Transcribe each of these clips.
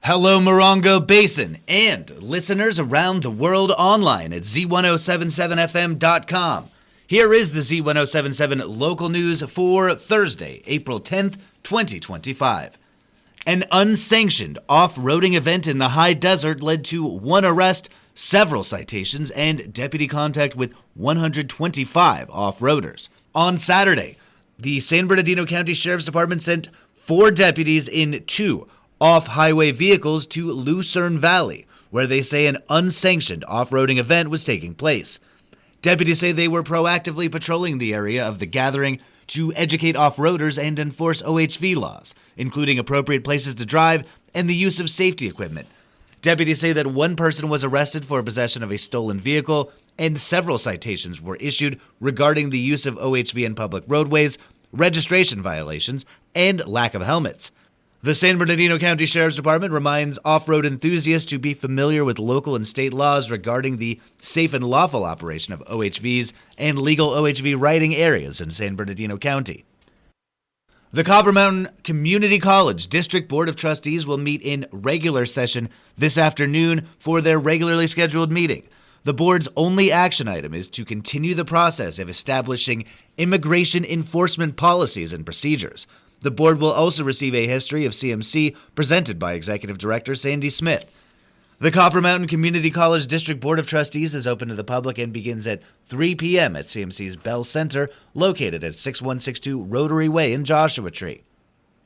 Hello, Morongo Basin, and listeners around the world online at Z107.7 FM.com. Here is the Z107.7 Local News for Thursday, April 10th, 2025. An unsanctioned off-roading event in the high desert led to one arrest, several citations, and deputy contact with 125 off-roaders. On Saturday, the San Bernardino County Sheriff's Department sent 4 deputies in 2 off-highway vehicles to Lucerne Valley, where they say an unsanctioned off-roading event was taking place. Deputies say they were proactively patrolling the area of the gathering to educate off-roaders and enforce OHV laws, including appropriate places to drive and the use of safety equipment. Deputies say that one person was arrested for possession of a stolen vehicle, and several citations were issued regarding the use of OHV in public roadways, registration violations, and lack of helmets. The San Bernardino County Sheriff's Department reminds off-road enthusiasts to be familiar with local and state laws regarding the safe and lawful operation of OHVs and legal OHV riding areas in San Bernardino County. The Copper Mountain Community College District Board of Trustees will meet in regular session this afternoon for their regularly scheduled meeting. The board's only action item is to continue the process of establishing immigration enforcement policies and procedures. The board will also receive a history of CMC presented by Executive Director Sandy Smith. The Copper Mountain Community College District Board of Trustees is open to the public and begins at 3 p.m. at CMC's Bell Center, located at 6162 Rotary Way in Joshua Tree.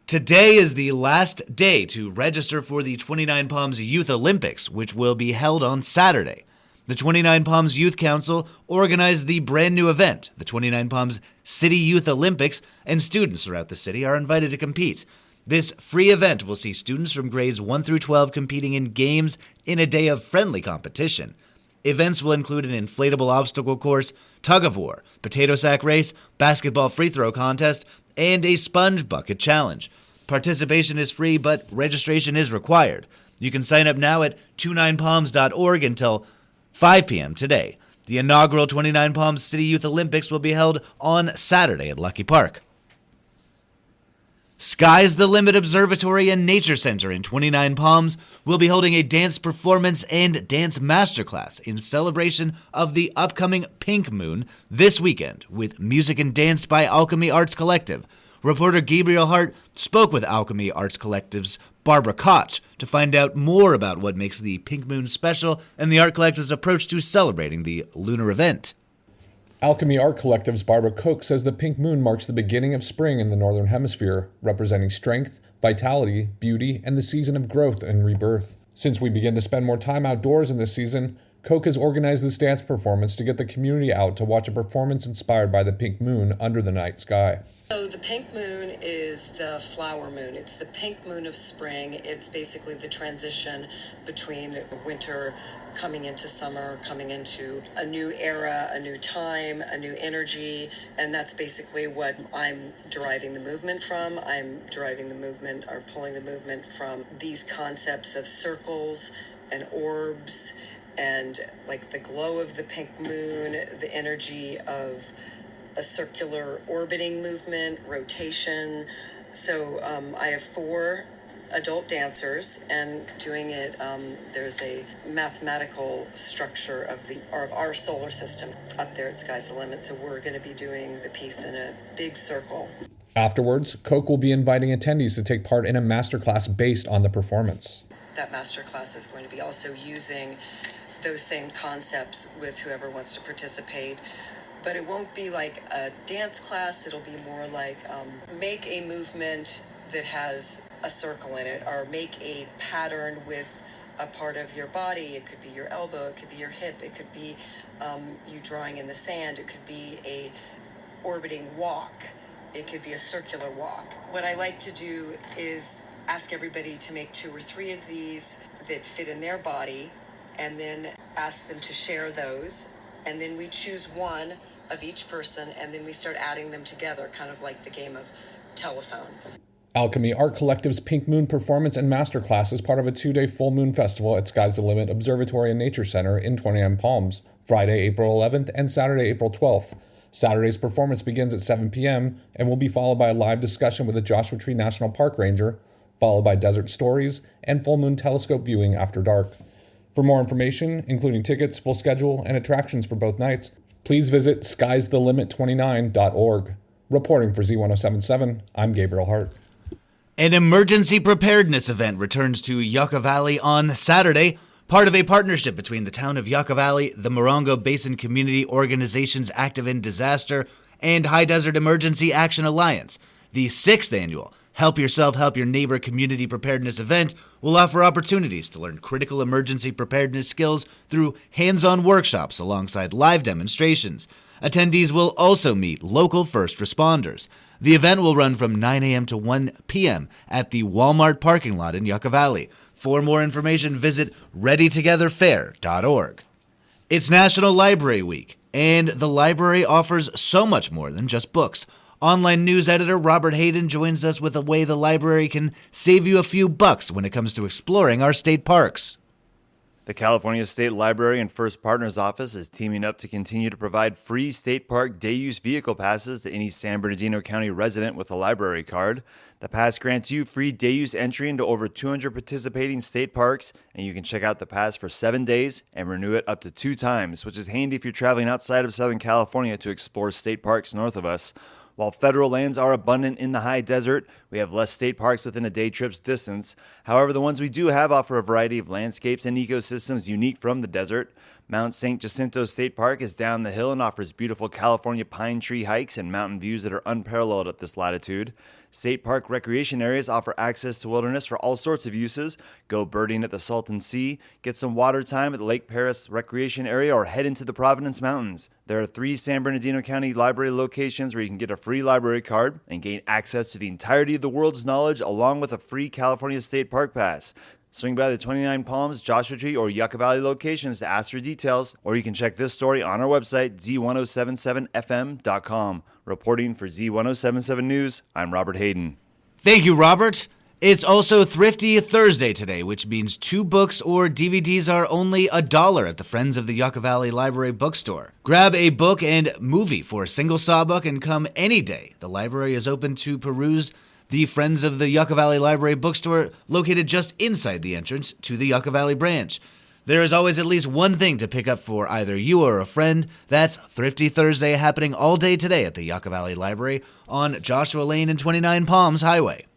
Today is the last day to register for the 29 Palms Youth Olympics, which will be held on Saturday. The 29 Palms Youth Council organized the brand new event, the 29 Palms City Youth Olympics, and students throughout the city are invited to compete. This free event will see students from grades 1 through 12 competing in games in a day of friendly competition. Events will include an inflatable obstacle course, tug-of-war, potato sack race, basketball free throw contest, and a sponge bucket challenge. Participation is free, but registration is required. You can sign up now at 29palms.org until 5 p.m. today. The inaugural 29 Palms City Youth Olympics will be held on Saturday at Lucky Park. Sky's the Limit Observatory and Nature Center in 29 Palms will be holding a dance performance and dance masterclass in celebration of the upcoming Pink Moon this weekend with music and dance by Alchemy Arts Collective. Reporter Gabriel Hart spoke with Alchemy Arts Collective's Barbara Koch to find out more about what makes the Pink Moon special and the Art Collective's approach to celebrating the lunar event. Alchemy Art Collective's Barbara Koch says the Pink Moon marks the beginning of spring in the Northern Hemisphere, representing strength, vitality, beauty, and the season of growth and rebirth. Since we begin to spend more time outdoors in this season, Koch has organized this dance performance to get the community out to watch a performance inspired by the pink moon under the night sky. So the pink moon is the flower moon. It's the pink moon of spring. It's basically the transition between winter coming into summer, coming into a new era, a new time, a new energy. And that's basically what I'm deriving the movement from. I'm deriving the movement or pulling the movement from these concepts of circles and orbs and like the glow of the pink moon, the energy of a circular orbiting movement, rotation. So I have 4 adult dancers, and doing it, there's a mathematical structure of our solar system up there at Sky's the Limit. So we're going to be doing the piece in a big circle. Afterwards, Koch will be inviting attendees to take part in a masterclass based on the performance. That masterclass is going to be also using those same concepts with whoever wants to participate. But it won't be like a dance class. It'll be more like make a movement that has a circle in it, or make a pattern with a part of your body. It could be your elbow, it could be your hip, it could be you drawing in the sand, it could be a orbiting walk, it could be a circular walk. What I like to do is ask everybody to make 2 or 3 of these that fit in their body, and then ask them to share those, and then we choose one of each person, and then we start adding them together, kind of like the game of telephone. Alchemy Art Collective's Pink Moon performance and masterclass is part of a 2-day full moon festival at Sky's the Limit Observatory and Nature Center in 29 Palms, Friday, April 11th and Saturday, April 12th. Saturday's performance begins at 7 p.m. and will be followed by a live discussion with a Joshua Tree National Park Ranger, followed by desert stories and full moon telescope viewing after dark. For more information, including tickets, full schedule, and attractions for both nights, please visit skiesthelimit29.org. Reporting for Z107.7, I'm Gabriel Hart. An emergency preparedness event returns to Yucca Valley on Saturday, part of a partnership between the town of Yucca Valley, the Morongo Basin Community Organizations Active in Disaster, and High Desert Emergency Action Alliance. The 6th annual Help Yourself, Help Your Neighbor community preparedness event will offer opportunities to learn critical emergency preparedness skills through hands-on workshops alongside live demonstrations. Attendees will also meet local first responders. The event will run from 9 a.m. to 1 p.m. at the Walmart parking lot in Yucca Valley. For more information, visit readytogetherfair.org. It's National Library Week, and the library offers so much more than just books. Online news editor Robert Hayden joins us with a way the library can save you a few bucks when it comes to exploring our state parks. The California State Library and First Partners Office is teaming up to continue to provide free state park day-use vehicle passes to any San Bernardino County resident with a library card. The pass grants you free day-use entry into over 200 participating state parks, and you can check out the pass for 7 days and renew it up to 2 times, which is handy if you're traveling outside of Southern California to explore state parks north of us. While federal lands are abundant in the high desert, we have less state parks within a day trip's distance. However, the ones we do have offer a variety of landscapes and ecosystems unique from the desert. Mount St. Jacinto State Park is down the hill and offers beautiful California pine tree hikes and mountain views that are unparalleled at this latitude. State park recreation areas offer access to wilderness for all sorts of uses. Go birding at the Salton Sea, get some water time at the Lake Paris Recreation Area, or head into the Providence Mountains. There are 3 San Bernardino County library locations where you can get a free library card and gain access to the entirety of the world's knowledge along with a free California State Park Pass. Swing by the 29 Palms, Joshua Tree, or Yucca Valley locations to ask for details, or you can check this story on our website, Z107.7fm.com. Reporting for Z107.7 News, I'm Robert Hayden. Thank you, Robert. It's also Thrifty Thursday today, which means 2 books or DVDs are only $1 at the Friends of the Yucca Valley Library bookstore. Grab a book and movie for a single sawbuck and come any day. The library is open to peruse the Friends of the Yucca Valley Library bookstore, located just inside the entrance to the Yucca Valley branch. There is always at least one thing to pick up for either you or a friend. That's Thrifty Thursday, happening all day today at the Yucca Valley Library on Joshua Lane and 29 Palms Highway.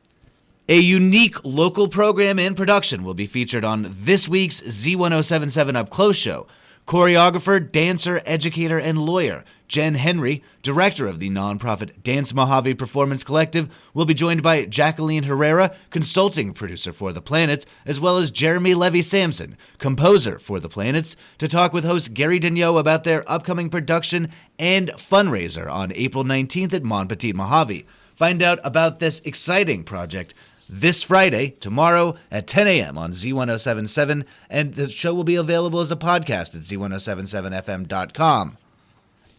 A unique local program and production will be featured on this week's Z107.7 Up Close show. Choreographer, dancer, educator, and lawyer Jen Henry, director of the nonprofit Dance Mojave Performance Collective, will be joined by Jacqueline Herrera, consulting producer for The Planets, as well as Jeremy Levy-Sampson, composer for The Planets, to talk with host Gary Daigneault about their upcoming production and fundraiser on April 19th at Mon Petit Mojave. Find out about this exciting project this Friday, tomorrow at 10 a.m. on Z107.7, and the show will be available as a podcast at Z107.7fm.com.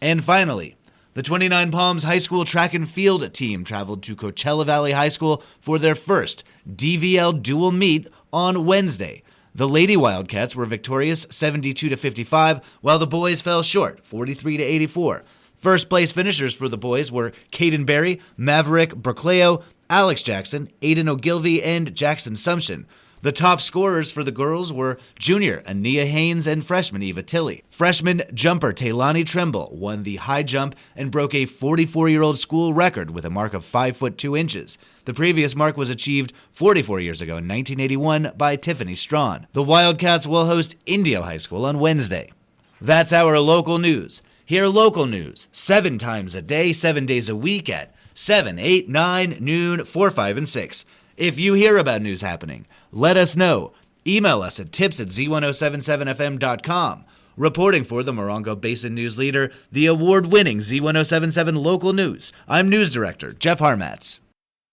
And finally, the 29 Palms High School track and field team traveled to Coachella Valley High School for their first DVL dual meet on Wednesday. The Lady Wildcats were victorious 72-55, while the boys fell short 43-84. First place finishers for the boys were Caden Berry, Maverick Bercleo, Alex Jackson, Aiden Ogilvy, and Jackson Sumption. The top scorers for the girls were junior Ania Haynes and freshman Eva Tilley. Freshman jumper Taylani Trimble won the high jump and broke a 44-year-old school record with a mark of 5 foot 2 inches. The previous mark was achieved 44 years ago in 1981 by Tiffany Strawn. The Wildcats will host Indio High School on Wednesday. That's our local news. Hear local news 7 times a day, 7 days a week at 7, 8, 9, noon, 4, 5, and 6. If you hear about news happening, let us know. Email us at tips@z1077fm.com. Reporting for the Morongo Basin News Leader, the award-winning Z107.7 Local News, I'm News Director Jeff Harmatz.